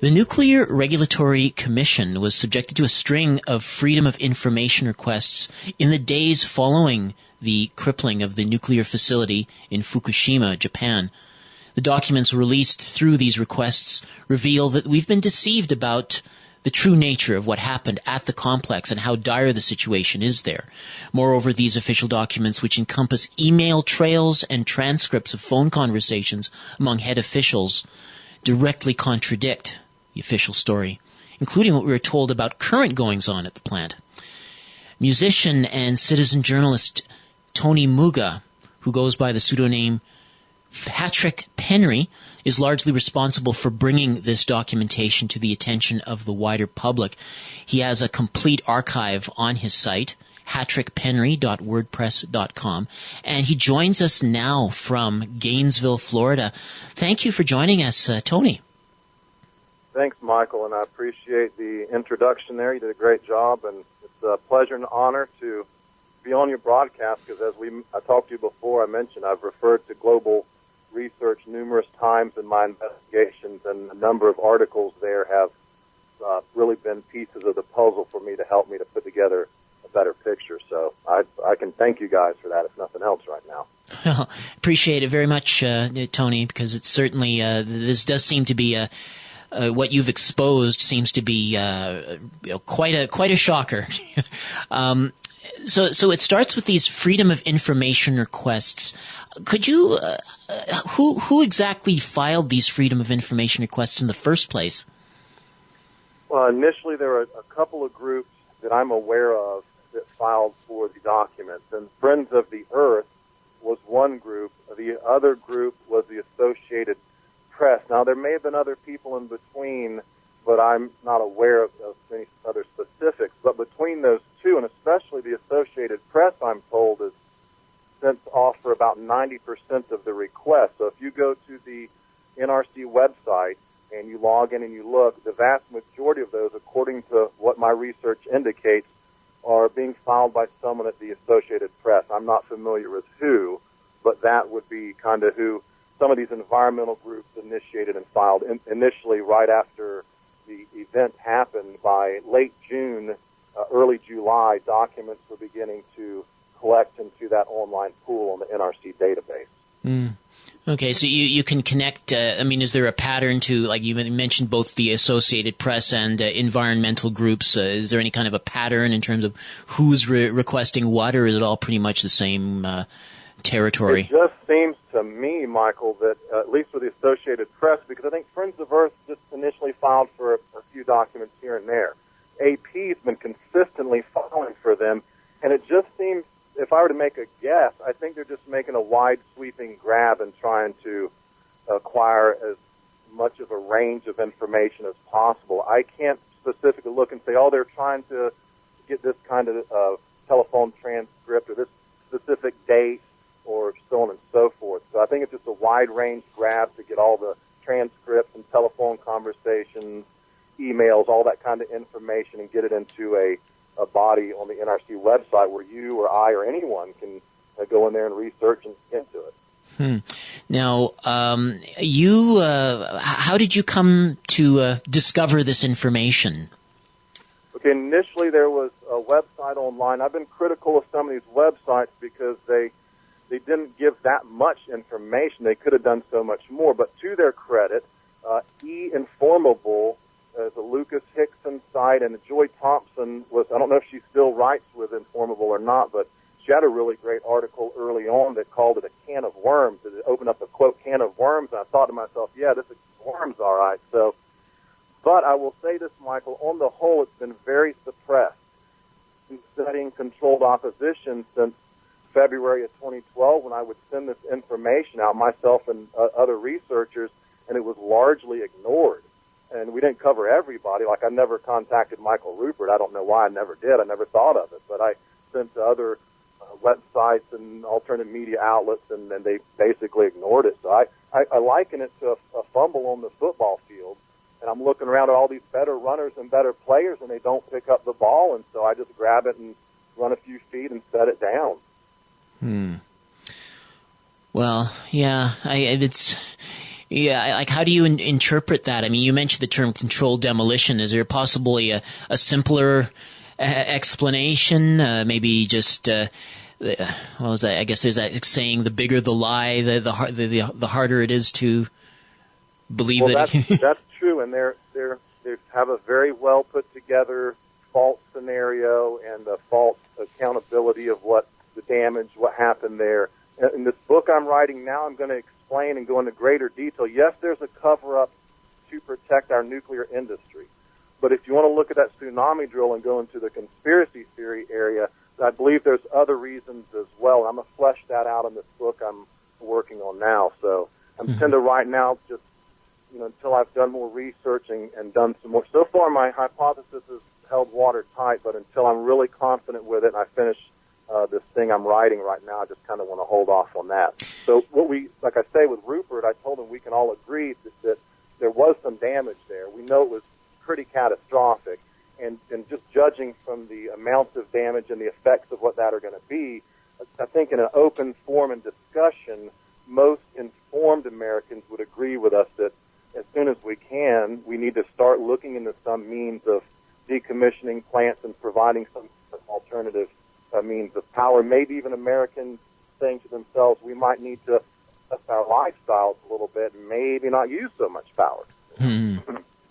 The Nuclear Regulatory Commission was subjected to a string of Freedom of Information requests in the days following the crippling of the nuclear facility in Fukushima, Japan. The documents released through these requests reveal that we've been deceived about the true nature of what happened at the complex and how dire the situation is there. Moreover, these official documents, which encompass email trails and transcripts of phone conversations among head officials, directly contradict the official story, including what we were told about current goings-on at the plant. Musician and citizen journalist Tony Muga, who goes by the pseudonym Hatrick Penry, is largely responsible for bringing this documentation to the attention of the wider public. He has a complete archive on his site, hatrickpenry.wordpress.com, and he joins us now from Gainesville, Florida. Thank you for joining us, Tony. Thanks, Michael, and I appreciate the introduction there. You did a great job, and it's a pleasure and honor to be on your broadcast because as I talked to you before, I mentioned I've referred to global research numerous times in my investigations, and a number of articles there have really been pieces of the puzzle for me to help me to put together a better picture. So I can thank you guys for that, if nothing else right now. Well, appreciate it very much, Tony, because it's certainly this does seem to be what you've exposed seems to be quite a shocker. So it starts with these Freedom of Information requests. Could you, who exactly filed these Freedom of Information requests in the first place? Well, initially there were a couple of groups that I'm aware of that filed for the documents, and Friends of the Earth was one group. The other group was the Associated Press. Now, there may have been other people in between, but I'm not aware of any other specifics. But between those two, and especially the Associated Press, I'm told, is sent off for about 90% of the requests. So if you go to the NRC website and you log in and you look, the vast majority of those, according to what my research indicates, are being filed by someone at the Associated Press. I'm not familiar with who, but that would be kind of who some of these environmental groups initiated and filed initially right after the event happened. By late June, early July, documents were beginning to collect into that online pool on the NRC database. Mm. Okay, so you can connect, is there a pattern to, like you mentioned, both the Associated Press and environmental groups? Is there any kind of a pattern in terms of who's requesting what, or is it all pretty much the same territory? It just seems to me, Michael, that at least with the Associated Press, because I think Friends of Earth just initially filed for a few documents here and there. AP's been consistently filing for them, and it just seems, if I were to make a guess, I think they're just making a wide sweeping grab and trying to acquire as much of a range of information as possible. I can't specifically look and say, oh, they're trying to get this kind of telephone transcript or this specific date or so on and so forth. So I think it's just a wide range grab to get all the transcripts and telephone conversations, emails, all that kind of information, and get it into a body on the NRC website where you or I or anyone can go in there and research and get into it. Now, how did you come to discover this information? Okay, initially there was a website online. I've been critical of some of these websites because they didn't give that much information. They could have done so much more. But to their credit, E-Informable is a Lucas Hickson site, and Joy Thompson was, I don't know if she still writes with Informable or not, but she had a really great article early on that called it a can of worms. It opened up a, quote, can of worms, and I thought to myself, yeah, this is worms, all right. So, but I will say this, Michael, on the whole, it's been very suppressed. In studying controlled opposition since February of 2012 when I would send this information out, myself and other researchers, and it was largely ignored. And we didn't cover everybody. Like, I never contacted Michael Rupert. I don't know why I never did. I never thought of it. But I sent to other websites and alternative media outlets, and they basically ignored it. So I liken it to a fumble on the football field. And I'm looking around at all these better runners and better players, and they don't pick up the ball. And so I just grab it and run a few feet and set it down. Well, yeah, Yeah, like how do you interpret that? I mean, you mentioned the term controlled demolition. Is there possibly a simpler explanation? Maybe just what was that? I guess there's that saying: the bigger the lie, the harder it is to believe that's true, and they have a very well put together fault scenario and a fault accountability of what the damage, what happened there. In this book I'm writing now, I'm going to explain and go into greater detail. Yes, there's a cover-up to protect our nuclear industry. But if you want to look at that tsunami drill and go into the conspiracy theory area, I believe there's other reasons as well. I'm going to flesh that out in this book I'm working on now. So I'm tend to right now just, until I've done more research and done some more. So far, my hypothesis is held watertight, but until I'm really confident with it and I finish this thing I'm writing right now, I just kind of want to hold off on that. So like I say with Rupert, I told him we can all agree that there was some damage there. We know it was pretty catastrophic, and just judging from the amounts of damage and the effects of what that are going to be, I think in an open forum and discussion, most informed Americans would agree with us that as soon as we can, we need to start looking into some means of decommissioning plants and providing some alternative means of power. Maybe even Americans saying to themselves, we might need to adjust our lifestyles a little bit and maybe not use so much power.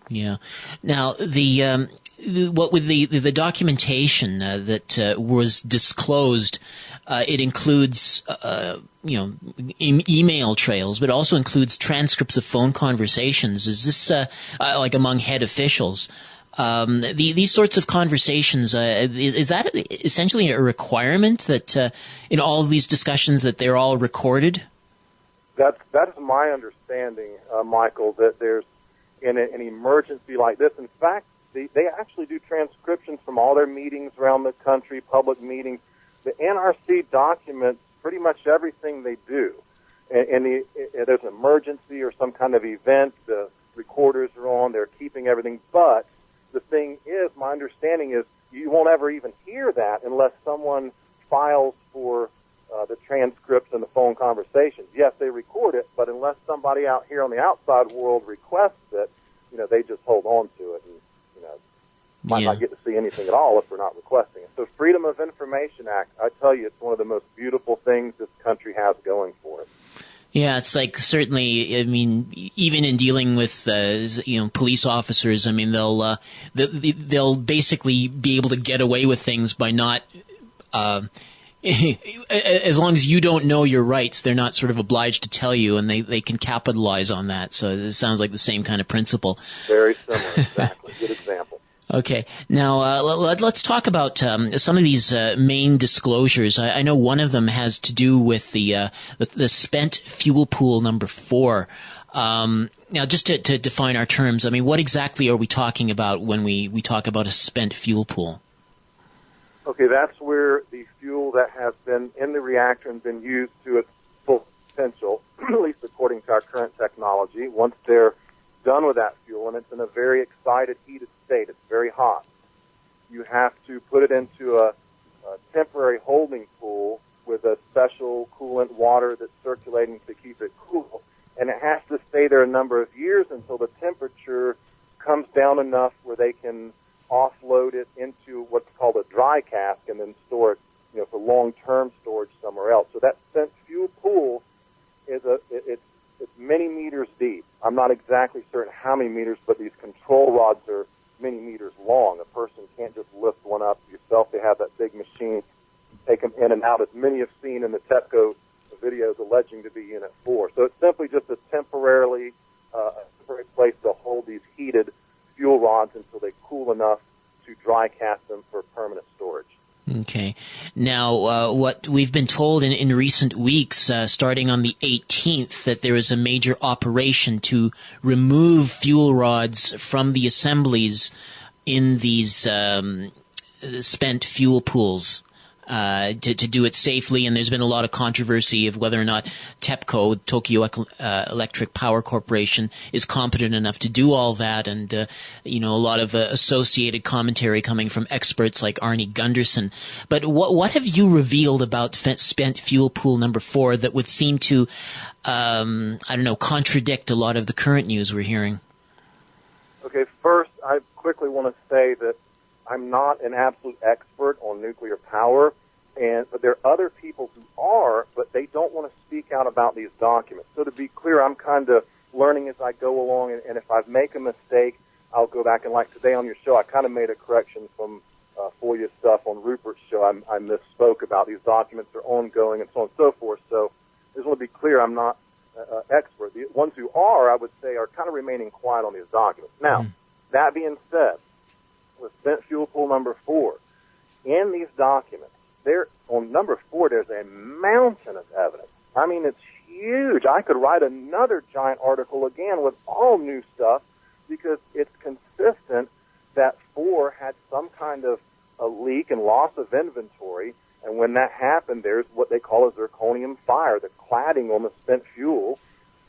Yeah. Now, what with the documentation that was disclosed, it includes email trails, but also includes transcripts of phone conversations. Is this like among head officials? These sorts of conversations, is that essentially a requirement that in all of these discussions that they're all recorded? That is my understanding, Michael, that there's in an emergency like this. In fact, they actually do transcriptions from all their meetings around the country, public meetings. The NRC documents pretty much everything they do. And there's an emergency or some kind of event, the recorders are on, they're keeping everything. But the thing is, my understanding is you won't ever even hear that unless someone files for the transcripts and the phone conversations. Yes, they record it, but unless somebody out here on the outside world requests it, they just hold on to it and, might not get to see anything at all if we're not requesting it. So Freedom of Information Act, I tell you, it's one of the most beautiful things this country has going for it. Yeah, it's like certainly. I mean, even in dealing with police officers, I mean they'll basically be able to get away with things by not. As long as you don't know your rights, they're not sort of obliged to tell you, and they can capitalize on that. So it sounds like the same kind of principle. Very similar, exactly. Good example. Okay. Now, let's talk about some of these main disclosures. I know one of them has to do with the spent fuel pool number 4. Now, just to define our terms, I mean, what exactly are we talking about when we talk about a spent fuel pool? Okay, that's where the fuel that has been in the reactor and been used to its full potential, at least according to our current technology, once they're done with that fuel, and it's in a very excited, heated state. It's very hot. You have to put it into a temporary holding pool with a special coolant water that's circulating to keep it cool, and it has to stay there a number of years until the temperature comes down enough where they can offload it into what's called a dry cask and then store it, for long-term storage somewhere else. So that spent fuel pool is it's many meters deep. I'm not exactly certain how many meters, but these control rods are many meters long. A person can't just lift one up yourself. They have that big machine, take them in and out, as many have seen in the TEPCO videos alleging to be Unit 4. So it's simply just a temporary place to hold these heated fuel rods until they cool enough to dry cast them for permanent storage. Okay. Now, what we've been told in recent weeks, starting on the 18th, that there is a major operation to remove fuel rods from the assemblies in these spent fuel pools. to do it safely, and there's been a lot of controversy of whether or not TEPCO, Tokyo Electric Power Corporation, is competent enough to do all that, and a lot of associated commentary coming from experts like Arnie Gunderson. But what have you revealed about spent fuel pool number 4 that would seem to, contradict a lot of the current news we're hearing? Okay, first, I quickly want to say that I'm not an absolute expert on nuclear power, but there are other people who are, but they don't want to speak out about these documents. So to be clear, I'm kind of learning as I go along, and if I make a mistake, I'll go back and, like today on your show, I kind of made a correction from FOIA stuff on Rupert's show. I misspoke about these documents are ongoing and so on and so forth. So I just want to be clear, I'm not expert. The ones who are, I would say, are kind of remaining quiet on these documents. Now, that being said, with spent fuel pool number 4, in these documents, on number 4, there's a mountain of evidence. I mean, it's huge. I could write another giant article again with all new stuff because it's consistent that 4 had some kind of a leak and loss of inventory, and when that happened, there's what they call a zirconium fire. The cladding on the spent fuel,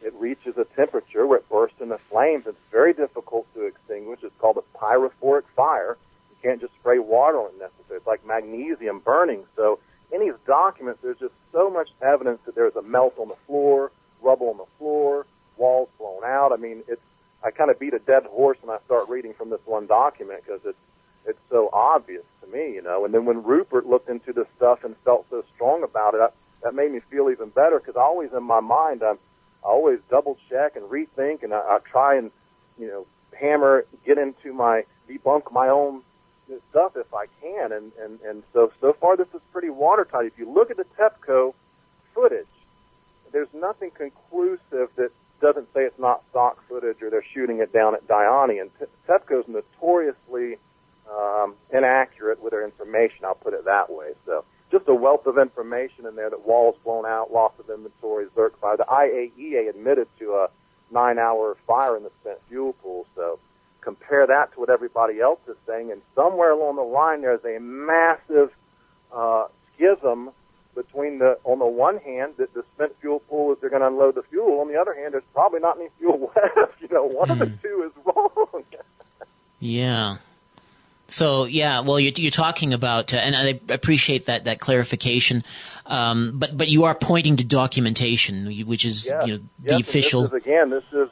it reaches a temperature where it bursts into flames. It's very difficult to extinguish. It's called a pyrophoric fire. You can't just spray water on it necessarily. It's like magnesium burning. So in these documents, there's just so much evidence that there's a melt on the floor, rubble on the floor, walls blown out. I mean, I kind of beat a dead horse when I start reading from this one document because it's so obvious to me, And then when Rupert looked into this stuff and felt so strong about it, that made me feel even better because always in my mind, I always double check and rethink, and I try and, debunk my own stuff if I can. And so far this is pretty watertight. If you look at the TEPCO footage, there's nothing conclusive that doesn't say it's not stock footage or they're shooting it down at Diani. And TEPCO's notoriously inaccurate with their information, I'll put it that way. So just a wealth of information in there that walls blown out, loss of inventory, zirc fire. The IAEA admitted to a 9-hour fire in the spent fuel pool. So compare that to what everybody else is saying, and somewhere along the line there's a massive schism between on the one hand, that the spent fuel pool is they're going to unload the fuel. On the other hand, there's probably not any fuel left. One of the two is wrong. Yeah. So, well, you're talking about, and I appreciate that clarification, but you are pointing to documentation, which is the official. This is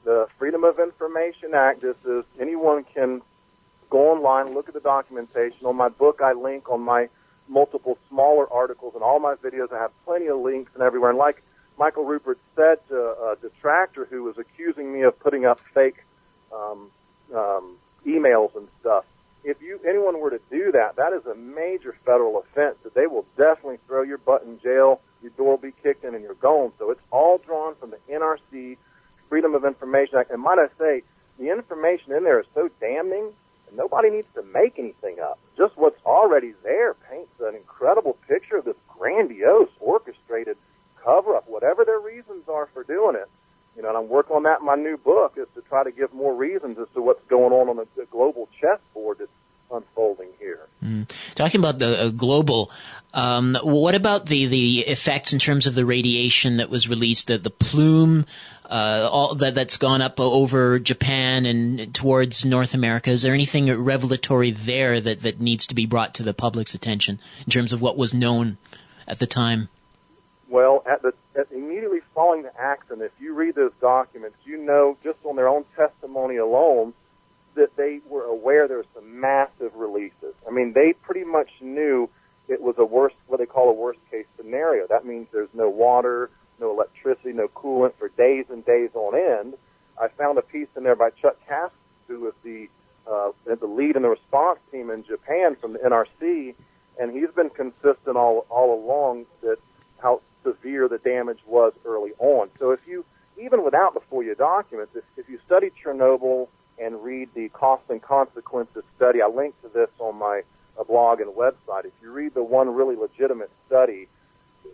the Freedom of Information Act. This is anyone can go online, look at the documentation. On my book, I link on my multiple smaller articles and all my videos. I have plenty of links and everywhere. And like Michael Rupert said to a detractor who was accusing me of putting up fake emails and stuff, if anyone were to do that, that is a major federal offense that they will definitely throw your butt in jail, your door will be kicked in, and you're gone. So it's all drawn from the NRC, Freedom of Information Act. And might I say, the information in there is so damning, and nobody needs to make anything up. Just what's already there paints an incredible picture of this grandiose, orchestrated cover-up, whatever their reasons are for doing it. And I'm working on that in my new book, is to try to give more reasons as to what's going on the global chessboard that's unfolding here. Talking about the global, what about the effects in terms of the radiation that was released, the plume, all that's gone up over Japan and towards North America? Is there anything revelatory there that needs to be brought to the public's attention in terms of what was known at the time? Well, immediately following the accident, if you read those documents, just on their own testimony alone, that they were aware there were some massive releases. I mean, they pretty much knew it was what they call a worst-case scenario. That means there's no water, no electricity, no coolant for days and days on end. I found a piece in there by Chuck Cass, who was the lead in the response team in Japan from the NRC, and he's been consistent all along that how severe the damage was early on. So even without the FOIA documents, if you study Chernobyl and read the cost and consequences study, I linked to this on my blog and website. If you read the one really legitimate study,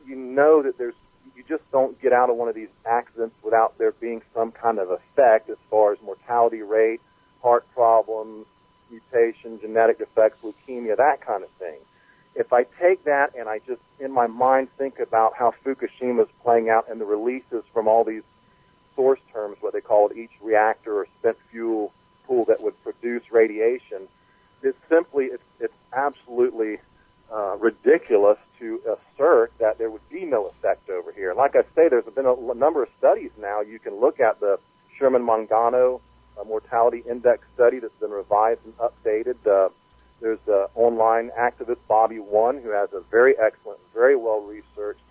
you know that you just don't get out of one of these accidents without there being some kind of effect as far as mortality rate, heart problems, mutation, genetic defects, leukemia, that kind of thing. if I take that and I just, in my mind, think about how Fukushima is playing out and the releases from all these source terms, what they call it, each reactor or spent fuel pool that would produce radiation, it's absolutely ridiculous to assert that there would be no effect over here. Like I say, there's been a number of studies now. You can look at the Sherman-Mangano mortality index study that's been revised and updated. There's an online activist, Bobby One, who has a very excellent, very well-researched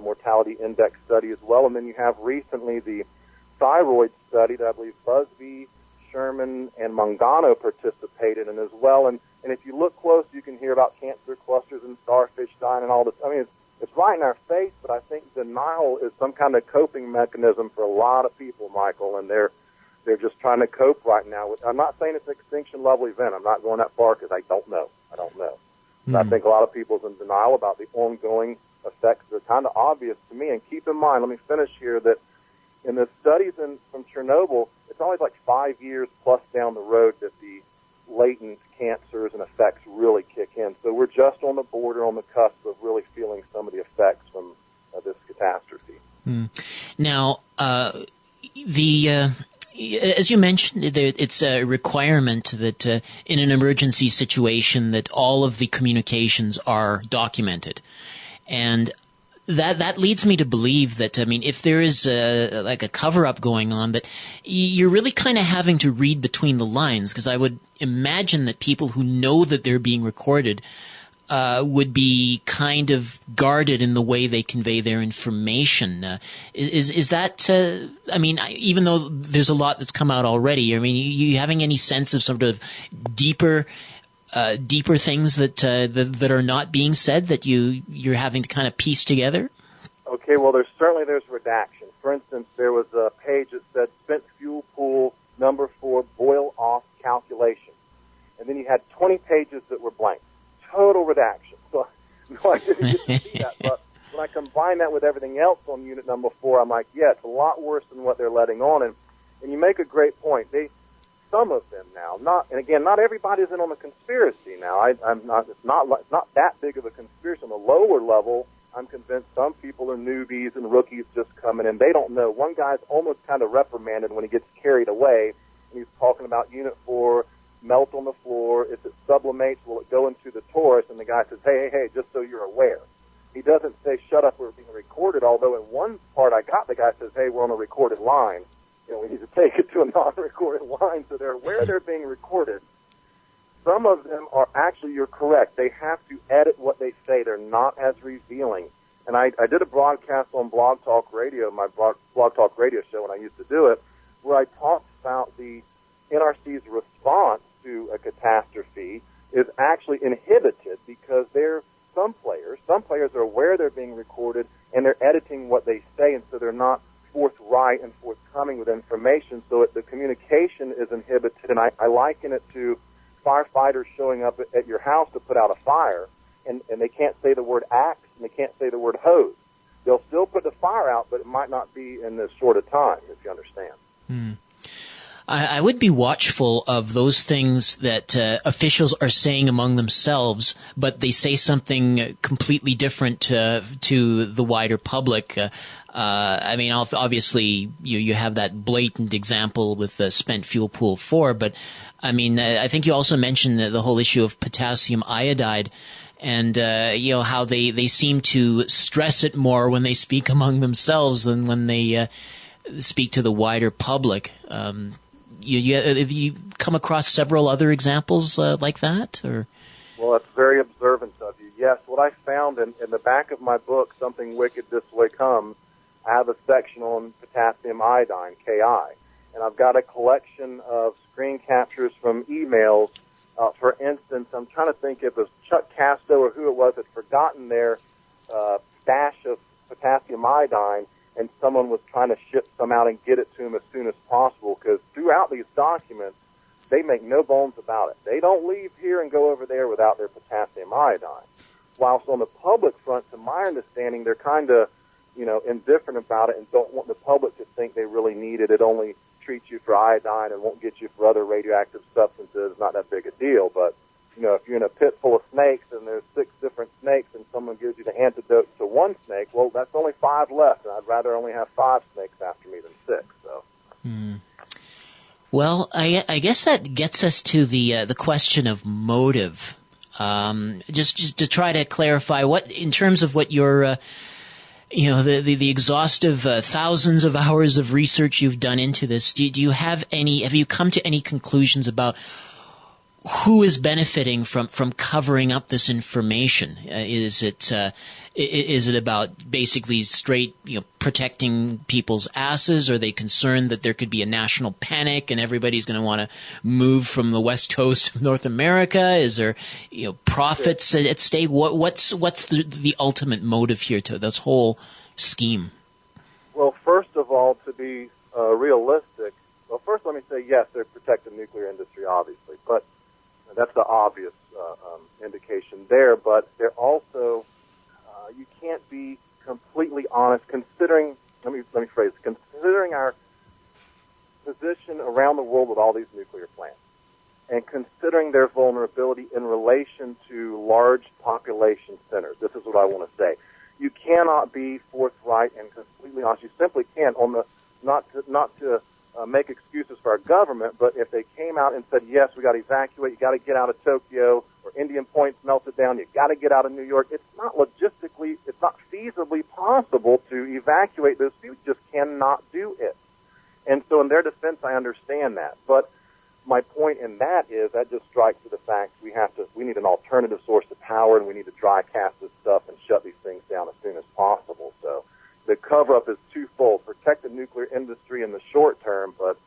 mortality index study as well. And then you have recently the thyroid study that I believe Busby, Sherman, and Mangano participated in as well. And if you look close, you can hear about cancer clusters and starfish dying and all this. I mean, it's right in our face, but I think denial is some kind of coping mechanism for a lot of people, Michael, and they're just trying to cope right now. I'm not saying it's an extinction level event. I'm not going that far because I don't know. But I think a lot of people are in denial about the ongoing effects that are kind of obvious to me. And keep in mind, let me finish here, that in the studies from Chernobyl, it's always like 5 years plus down the road that the latent cancers and effects really kick in. So we're just on the border, on the cusp of really feeling some of the effects from this catastrophe. Now, as you mentioned, it's a requirement that in an emergency situation that all of the communications are documented. And that leads me to believe that, I mean, if there is like a cover-up going on, that you're really kind of having to read between the lines, because I would imagine that people who know that they're being recorded would be kind of guarded in the way they convey their information. Is that, I mean, even though there's a lot that's come out already, I mean, you having any sense of sort of deeper things that are not being said that you're having to kind of piece together? Okay, well, there's redaction. For instance, there was a page that said spent fuel pool number 4 boil off calculation. And then you had 20 pages that were blank. Total redaction. So I didn't get to see that. But when I combine that with everything else on unit number 4, I'm like, yeah, it's a lot worse than what they're letting on. And you make a great point. Some of them now, not everybody's in on the conspiracy now. It's not that big of a conspiracy. On the lower level, I'm convinced some people are newbies and rookies just coming in. They don't know. One guy's almost kind of reprimanded when he gets carried away, and he's talking about Unit 4, melt on the floor. If it sublimates, will it go into the torus? And the guy says, hey, just so you're aware. He doesn't say, shut up, we're being recorded, although in one part I got, the guy says, hey, we're on a recorded line. We need to take it to a non-recorded line, so they're aware they're being recorded. Some of them are actually, you're correct, they have to edit what they say. They're not as revealing. And I did a broadcast on Blog Talk Radio, my Blog Talk Radio show when I used to do it, where I talked about the NRC's response to a catastrophe is actually inhibited because some players are aware they're being recorded and they're editing what they say, and so they're not forthright and forthcoming with information, so the communication is inhibited. And I liken it to firefighters showing up at your house to put out a fire, and they can't say the word axe and they can't say the word hose. They'll still put the fire out, but it might not be in this short of time, if you understand. I would be watchful of those things that officials are saying among themselves, but they say something completely different to the wider public. I mean, obviously, you have that blatant example with the spent fuel pool 4, but I mean, I think you also mentioned the whole issue of potassium iodide, and how they seem to stress it more when they speak among themselves than when they speak to the wider public. Have you come across several other examples like that? Or? Well, that's very observant of you. Yes, what I found in the back of my book, Something Wicked This Way Comes, I have a section on potassium iodine, Ki. And I've got a collection of screen captures from emails. For instance, I'm trying to think if it was Chuck Casto or who it was had forgotten their stash of potassium iodine, and someone was trying to ship some out and get it to them as soon as possible, because throughout these documents, they make no bones about it. They don't leave here and go over there without their potassium iodine. Whilst on the public front, to my understanding, they're kind of, indifferent about it and don't want the public to think they really need it. It only treats you for iodine and won't get you for other radioactive substances. Not that big a deal. But if you're in a pit full of snakes and there's 6 different snakes and someone gives you the antidote to one snake, well, that's only 5 left, and I'd rather only have 5 snakes after me than 6. So. Well, I guess that gets us to the question of motive. Just to try to clarify, what in terms of what your the exhaustive thousands of hours of research you've done into this, do you have you come to any conclusions about who is benefiting from covering up this information? Is it about basically straight, protecting people's asses? Are they concerned that there could be a national panic and everybody's going to want to move from the West Coast of North America? Is there, profits at stake? What's the ultimate motive here to this whole scheme? Well, first of all, to be realistic, well, first let me say, yes, they're protecting the nuclear industry, obviously, but that's the obvious indication there. But they're also, you can't be completely honest considering, let me phrase, considering our position around the world with all these nuclear plants and considering their vulnerability in relation to large population centers. This is what I want to say. You cannot be forthright and completely honest. You simply can't not to make excuses for our government, but if they came out and said, yes, we got to evacuate, you got to get out of Tokyo, or Indian Point's melted down, you got to get out of New York, it's not logistically, it's not feasibly possible to evacuate those people. You just cannot do it. And so in their defense, I understand that. But my point in that is that just strikes to the fact we need an alternative source of power, and we need to dry cast this stuff and shut these things down as soon as possible. So the cover-up is twofold: protect the nuclear industry in the short term, but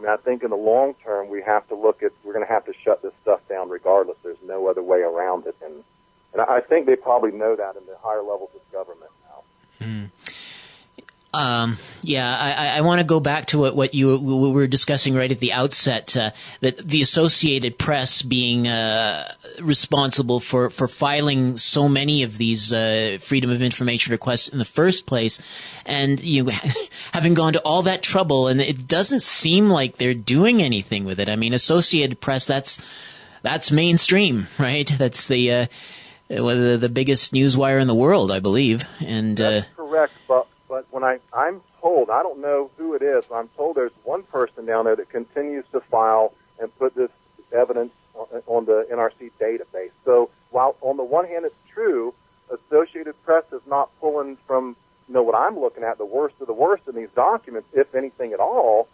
I think in the long term we're going to have to shut this stuff down regardless. There's no other way around it, and I think they probably know that in the higher levels of government now. I want to go back to what we were discussing right at the outset, that the Associated Press being responsible for filing so many of these freedom of information requests in the first place, and having gone to all that trouble, and it doesn't seem like they're doing anything with it. I mean, Associated Press, that's mainstream, right? That's the biggest newswire in the world, I believe. And that's correct, but when I'm told, I don't know who it is, but I'm told there's one person down there that continues to file and put this evidence on the NRC database. So while on the one hand it's true, Associated Press is not pulling from, what I'm looking at, the worst of the worst in these documents, if anything at all.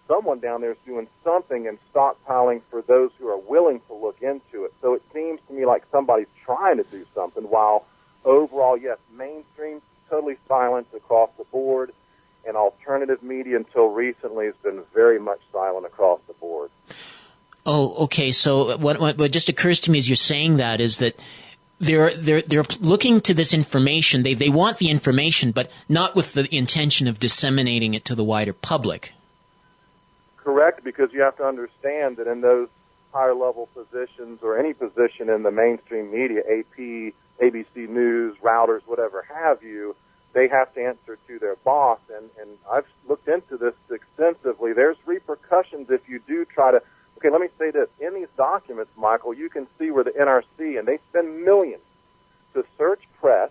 Someone down there is doing something and stockpiling for those who are willing to look into it. So it seems to me like somebody's trying to do something, while overall, yes, mainstream totally silent across the board, and alternative media until recently has been very much silent across the board. Oh, okay. So what just occurs to me as you're saying that is that they're looking to this information. They want the information, but not with the intention of disseminating it to the wider public. Correct, because you have to understand that in those higher level positions, or any position in the mainstream media, AP, ABC News, Routers, whatever have you, they have to answer to their boss. And I've looked into this extensively. There's repercussions if you do try to. Okay, let me say this. In these documents, Michael, you can see where the NRC, and they spend millions to search press,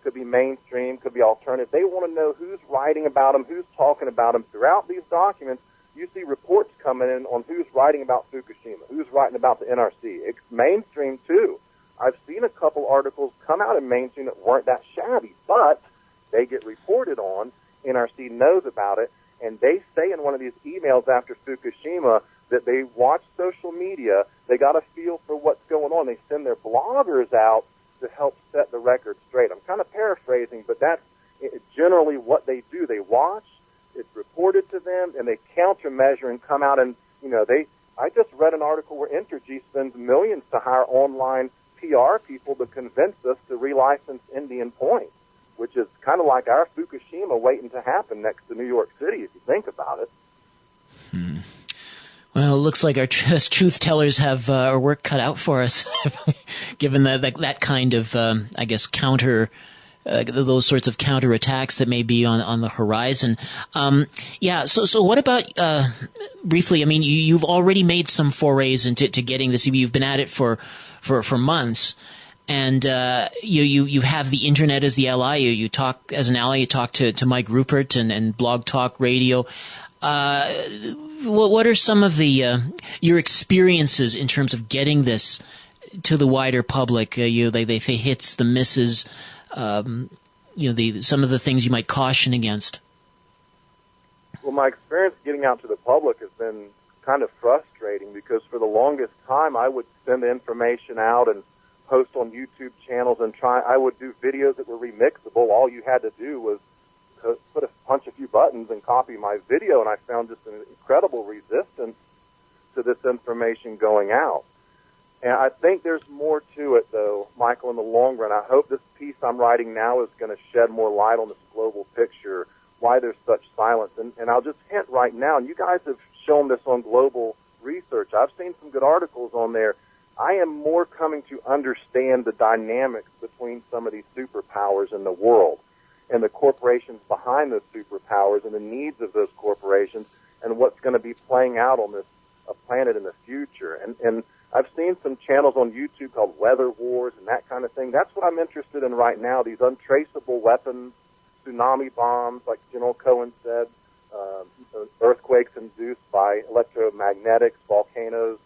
could be mainstream, could be alternative. They want to know who's writing about them, who's talking about them. Throughout these documents, you see reports coming in on who's writing about Fukushima, who's writing about the NRC. It's mainstream, too. I've seen a couple articles come out in mainstream that weren't that shabby, but they get reported on. NRC knows about it, and they say in one of these emails after Fukushima that they watch social media. They got a feel for what's going on. They send their bloggers out to help set the record straight. I'm kind of paraphrasing, but that's generally what they do. They watch, it's reported to them, and they countermeasure and come out and, I just read an article where Entergy spends millions to hire online PR people to convince us to relicense Indian Point, which is kind of like our Fukushima waiting to happen next to New York City, if you think about it. Well, it looks like our truth tellers have our work cut out for us, given that kind of, counter those sorts of counterattacks that may be on the horizon. So what about briefly? I mean, you've already made some forays into getting this. You've been at it for months, and you have the internet as the ally. You talk as an ally. You talk to Mike Rupert and Blog Talk Radio. What are some of the your experiences in terms of getting this to the wider public? They hits, the misses. Some of the things you might caution against. Well, my experience getting out to the public has been kind of frustrating because for the longest time I would send the information out and post on YouTube channels and I would do videos that were remixable. All you had to do was punch a few buttons and copy my video, and I found just an incredible resistance to this information going out. And I think there's more to it, though, Michael, in the long run. I hope this piece I'm writing now is going to shed more light on this global picture, why there's such silence. And I'll just hint right now, and you guys have shown this on Global Research. I've seen some good articles on there. I am more coming to understand the dynamics between some of these superpowers in the world and the corporations behind those superpowers and the needs of those corporations and what's going to be playing out on this planet in the future. And I've seen some channels on YouTube called Weather Wars and that kind of thing. That's what I'm interested in right now, these untraceable weapons, tsunami bombs, like General Cohen said, earthquakes induced by electromagnetics, volcanoes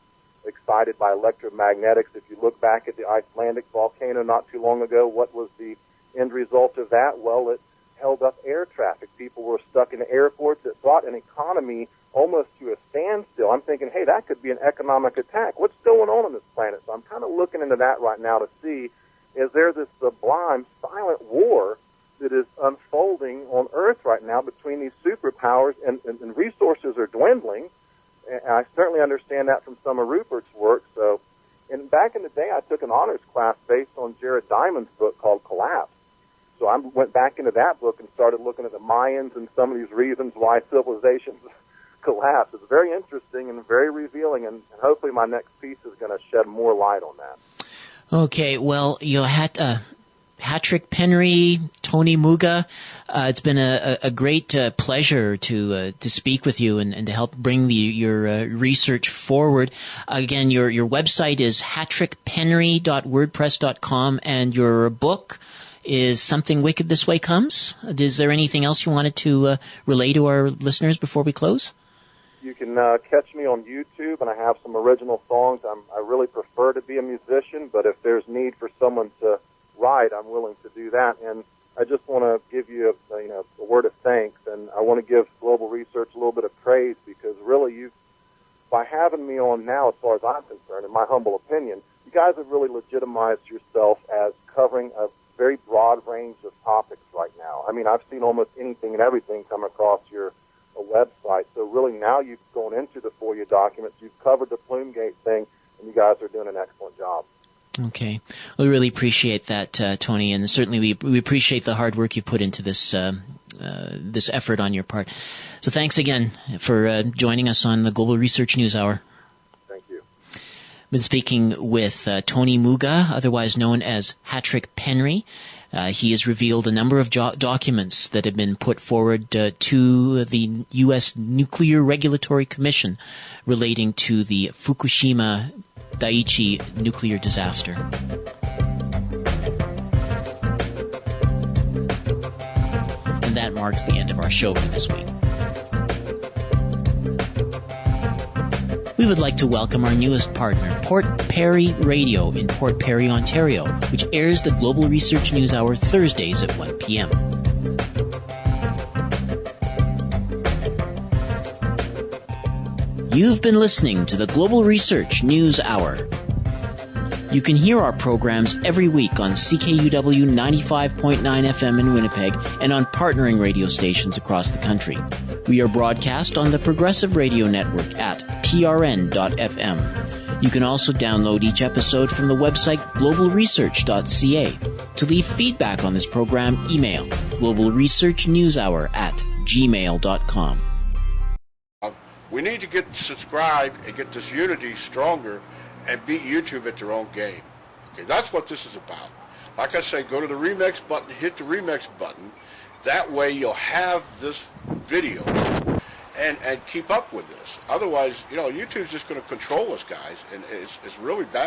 excited by electromagnetics. If you look back at the Icelandic volcano not too long ago, what was the end result of that? Well, it held up air traffic. People were stuck in airports. It brought an economy almost to a standstill. I'm thinking, hey, that could be an economic attack. What's going on this planet? So I'm kind of looking into that right now to see, is there this sublime, silent war that is unfolding on Earth right now between these superpowers, and resources are dwindling. And I certainly understand that from some of Rupert's work. So, and back in the day, I took an honors class based on Jared Diamond's book called Collapse. So I went back into that book and started looking at the Mayans and some of these reasons why civilizations collapse. It's very interesting and very revealing, and hopefully my next piece is going to shed more light on that. Okay, well, Hatrick, Penry, Tony Muga, it's been a great pleasure to speak with you and to help bring your research forward. Again, your website is hatrickpenry.wordpress.com, and your book is Something Wicked This Way Comes. Is there anything else you wanted to relay to our listeners before we close? You can catch me on YouTube, and I have some original songs. I really prefer to be a musician, but if there's need for someone to write, I'm willing to do that. And I just want to give you a word of thanks, and I want to give Global Research a little bit of praise because really by having me on now, as far as I'm concerned, in my humble opinion, you guys have really legitimized yourself as covering a very broad range of topics right now. I mean, I've seen almost anything and everything come across your website. So really now you've gone into the FOIA documents, you've covered the Plume-Gate thing, and you guys are doing an excellent job. Okay. We really appreciate that, Tony, and certainly we appreciate the hard work you put into this this effort on your part. So thanks again for joining us on the Global Research News Hour. Thank you. I've been speaking with Tony Muga, otherwise known as Hatrick Penry. He has revealed a number of documents that have been put forward to the U.S. Nuclear Regulatory Commission relating to the Fukushima Daiichi nuclear disaster. And that marks the end of our show for this week. We would like to welcome our newest partner, Port Perry Radio in Port Perry, Ontario, which airs the Global Research News Hour Thursdays at 1 p.m. You've been listening to the Global Research News Hour. You can hear our programs every week on CKUW 95.9 FM in Winnipeg and on partnering radio stations across the country. We are broadcast on the Progressive Radio Network at prn.fm. You can also download each episode from the website globalresearch.ca. To leave feedback on this program, email globalresearchnewshour@gmail.com. We need to get subscribed and get this unity stronger and beat YouTube at their own game. Okay, that's what this is about. Like I say, go to the remix button, hit the remix button. That way you'll have this video and keep up with this. Otherwise, YouTube's just going to control us, guys, and it's really bad.